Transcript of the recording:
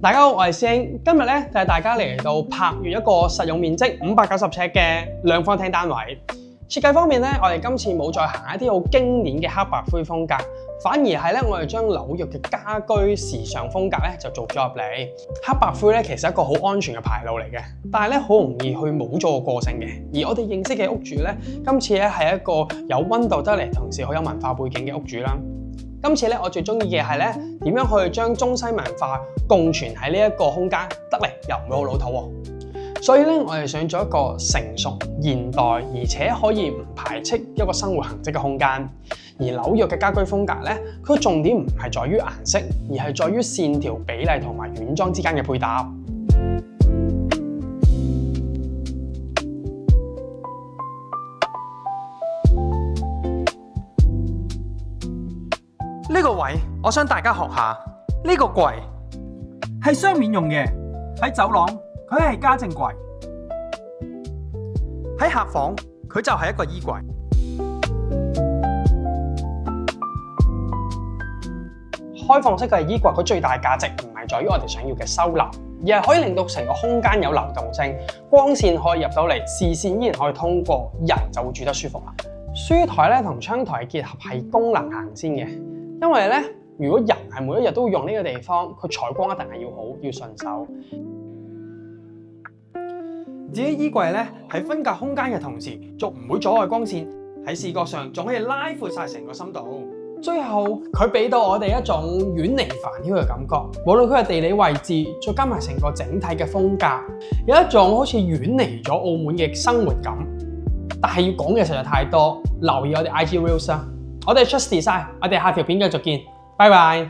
大家好，我係師兄，今日咧帶大家嚟到柏悅一個實用面積590尺嘅兩房廳單位。設計方面咧，我哋今次冇再行一啲好經典嘅黑白灰風格，反而係咧我哋將紐約嘅家居時尚風格咧就做咗入嚟。黑白灰咧其實係一個好安全嘅牌路嚟嘅，但係咧好容易去冇咗個個性嘅。而我哋認識嘅屋主咧，今次咧係一個有溫度得嚟，同時好有文化背景嘅屋主啦。今次咧，我最中意嘅係咧點樣去將中西文化共存喺呢一個空間，得嚟又唔會好老土喎。所以咧，我哋想做一個成熟、現代，而且可以唔排斥一個生活痕跡嘅空間。而紐約嘅家居風格咧，佢重點唔係在於顏色，而係在於線條比例同埋軟裝之間嘅配搭。呢個位，我想大家學下。呢個櫃係雙面用嘅，喺走廊佢係家政櫃，喺客房佢就係一個衣櫃。開放式嘅衣櫃，佢最大價值唔係在於我哋想要嘅收納，而係可以令到成個空間有流動性，光線可以入到嚟，視線依然可以通過，人就會住得舒服啦。書台咧同窗台結合係功能行先嘅。因為咧，如果人係每一日都會用呢個地方，佢採光一定係要好，要順手。自己衣櫃咧喺分隔空間嘅同時，仲唔會阻礙光線，喺視覺上仲可以拉闊晒成個深度。最後，佢俾到我哋一種遠離煩囂嘅感覺。無論佢係地理位置，再加埋成個整體嘅風格，有一種好似遠離咗澳門嘅生活感。但係要講嘅實在太多，留意我哋 IG Reels 啦。我哋 Just Design，我哋下條片繼續見，拜拜。